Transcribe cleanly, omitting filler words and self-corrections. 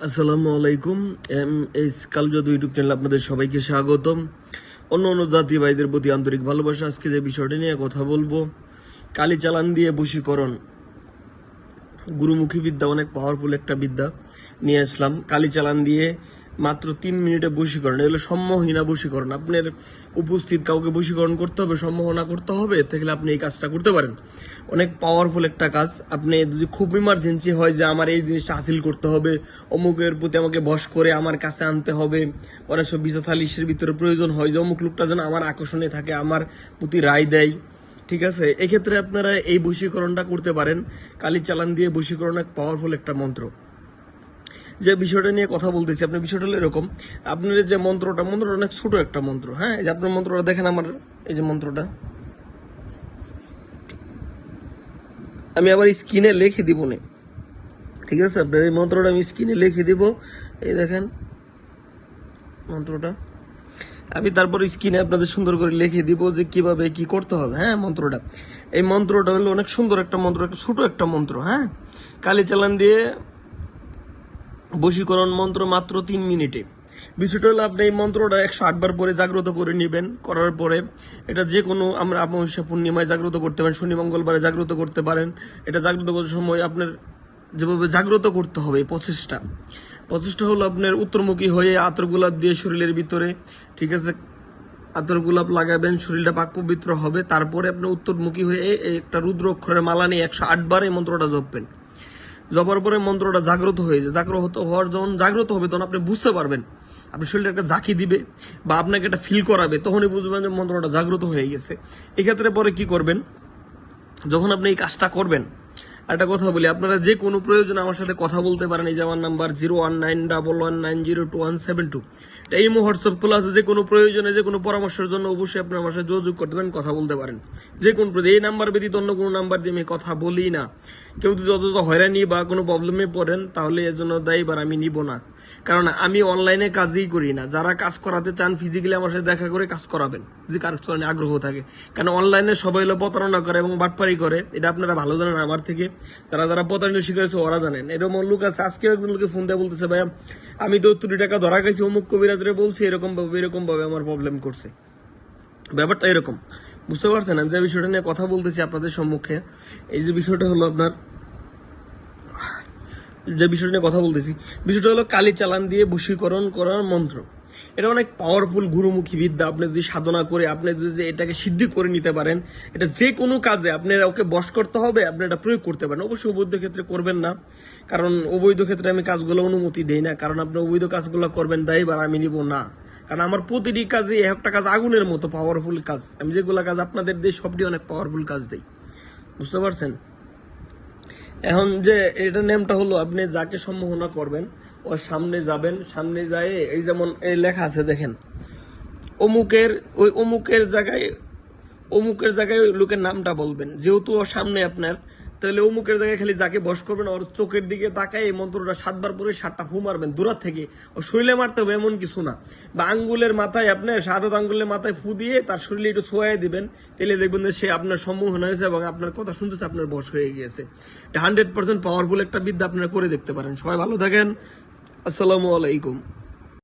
আসসালামু আলাইকুম। S কালজাদু YouTube channel আপনাদের সবাইকে স্বাগতম। অন্য জাতি ভাইদের প্রতি আন্তরিক ভালোবাসা। আজকে যে বিষয়টা নিয়ে কথা বলবো, কালি চালান দিয়ে বশীকরণ, গুরুমুখী বিদ্যা, অনেক পাওয়ারফুল একটা বিদ্যা নিয়ে আসলাম। কালি চালান দিয়ে মাত্র 3 মিনিটে বশীকরণ। এগুলো সম্মোহীনা বশীকরণ। আপনার উপস্থিত কাউকে বশীকরণ করতে হবে, সম্মোহনা করতে হবে, তাহলে আপনি এই কাজটা করতে পারেন। অনেক পাওয়ারফুল একটা কাজ। আপনি যদি খুব ইমার্জেন্সি হয় যে আমার এই জিনিসটা হাসিল করতে হবে, অমুকের প্রতি আমাকে বশ করে আমার কাছে আনতে হবে, অনেক সব বিজা সালিশের ভিতরে প্রয়োজন হয় যে অমুক লোকটা যেন আমার আকর্ষণে থাকে, আমার প্রতি রায় দেয়, ঠিক আছে, এক্ষেত্রে আপনারা এই বশীকরণটা করতে পারেন। কালি চালান দিয়ে বশীকরণ এক পাওয়ারফুল একটা মন্ত্র। যে বিষয়টা নিয়ে কথা বলতেছি, আপনার বিষয়টা হলো এরকম, আপনার যে মন্ত্রটা অনেক ছোট একটা মন্ত্র। হ্যাঁ, এই যে আপনার মন্ত্রটা দেখেন, আমার এই যে মন্ত্রটা আমি আবার স্ক্রিনে লিখে দিব না, ঠিক আছে? আপনার এই মন্ত্রটা আমি স্ক্রিনে লিখে দিব। এই দেখেন মন্ত্রটা আমি তারপর স্ক্রিনে আপনাদের সুন্দর করে লিখে দিব যে কিভাবে কি করতে হবে। হ্যাঁ, মন্ত্রটা, এই মন্ত্রটা হলো অনেক সুন্দর একটা মন্ত্র, একটা ছোট একটা মন্ত্র। হ্যাঁ, কালি চালান দিয়ে বশীকরণ মন্ত্র মাত্র 3 মিনিটে। বিষয়টা হলো আপনি এই মন্ত্রটা 108 বার পরে জাগ্রত করে নেবেন। করার পরে এটা যে কোনো আমরা অমাবস্যা পূর্ণিমায় জাগ্রত করতে পারেন, শনি মঙ্গলবারে জাগ্রত করতে পারেন। এটা জাগ্রত করার সময় আপনার যেভাবে জাগ্রত করতে হবে, প্রচেষ্টা হলো আপনার উত্তরমুখী হয়ে আতর গোলাপ দিয়ে শরীরের ভিতরে, ঠিক আছে, আতর গোলাপ লাগাবেন, শরীরটা পাক পবিত্র হবে। তারপরে আপনি উত্তরমুখী হয়ে একটা রুদ্র অক্ষরের মালা নিয়ে 108 বার এই মন্ত্রটা জপবেন। জপার পরে মন্ত্রটা জাগ্রত হয়ে যায়। জাগ্রত হওয়ার যখন জাগ্রত হবে তখন আপনি বুঝতে পারবেন, আপনার শরীরে একটা ঝাঁকি দিবে বা আপনাকে একটা ফিল করাবে, তখনই বুঝবেন যে মন্ত্রটা জাগ্রত হয়ে গেছে। এক্ষেত্রে পরে কি করবেন, যখন আপনি এই কাজটা করবেন, একটা কথা বলি, আপনারা যে কোনো প্রয়োজনে আমার সাথে কথা বলতে পারেন। এই যে আমার নাম্বার 01911902172, এই হোয়াটসঅ্যাপ খোলা আছে। যে কোনো প্রয়োজনে, যে কোনো পরামর্শের জন্য অবশ্যই আপনার আমার সাথে যোগাযোগ করতে পারেন, কথা বলতে পারেন। যে কোনো এই নাম্বার ব্যতীত অন্য কোনো নাম্বার দিয়ে আমি কথা বলি না। কেউ যদি যত হয়রানি বা কোনো প্রবলেমে পড়েন তাহলে এর জন্য দায়ীবার আমি নিব না, কারণ আমি অনলাইনে কাজই করি না। যারা কাজ করাতে চান ফিজিক্যালি আমার সাথে দেখা করে কাজ করাবেন, যদি কাজ করানোর আগ্রহ থাকে। কারণ অনলাইনে সবাই হলো প্রতারণা করে এবং বাটপারি করে, এটা আপনারা ভালো জানেন আমার থেকে। যারা প্রতারণা শিখেছে ওরা জানেন। এরকম লোক আছে। আজকে একজন লোকে ফোন দিয়ে বলতেছে, ভাইয়া আমি 70 টাকা ধরা খাইছি, অমুক কবিরাজরে বলছি, এরকম ভাবে আমার প্রবলেম করছে। ব্যাপারটা এরকম, বুঝতে পারছেন? আমি যে বিষয়টা নিয়ে কথা বলতেছি আপনাদের সম্মুখে, এই যে বিষয়টা হলো আপনার, যে বিষয়টা নিয়ে কথা বলতেছি, বিষয়টা হলো কালি চালান দিয়ে বশীকরণ করার মন্ত্র। এটা অনেক পাওয়ারফুল গুরুমুখী বিদ্যা। আপনি যদি সাধনা করে আপনি যদি এটাকে সিদ্ধি করে নিতে পারেন, এটা যে কোনো কাজে আপনার ওকে বশ করতে হবে, আপনি এটা প্রয়োগ করতে পারেন। অবশ্যই অবৈধ ক্ষেত্রে করবেন না, কারণ অবৈধ ক্ষেত্রে আমি কাজগুলো অনুমতি দেই না। কারণ আপনি অবৈধ কাজগুলো করবেন, দায়ীবার আমি নিব না। কারণ আমার প্রতিটি কাজে একটা কাজ আগুনের মতো পাওয়ারফুল কাজ। আমি যেগুলো কাজ আপনাদের দিই সবটি অনেক পাওয়ারফুল কাজ দিই, বুঝতে পারছেন? এখন যে এটা নেমটা হলো, আপনি যাকে সম্মোহনা করবেন ওর সামনে যাবেন, সামনে যায় এই যেমন এই লেখা আছে দেখেন, অমুকের জায়গায় ওই লোকের নামটা বলবেন। যেহেতু ওর সামনে আপনার, তাহলে অমুকের জায়গায় খালি যাকে বশ করবেন ওর চোখের দিকে তাকায় এই মন্ত্রটা 7 বার পরে 7টা ফু মারবেন দূরাত থেকে। ও শরীরে মারতে হবে এমন কিছু না, বা আঙ্গুলের মাথায়, আপনার সাদা আঙ্গুলের মাথায় ফু দিয়ে তার শরীরে একটু ছোঁয়াই দিবেন। তাহলে দেখবেন যে সে আপনার সম্মোহন হয়েছে এবং আপনার কথা শুনতেছে, আপনার বশ হয়ে গিয়েছে। এটা 100% পাওয়ারফুল একটা বিদ্যা, আপনারা করে দেখতে পারেন। সবাই ভালো থাকেন। আসসালামু আলাইকুম।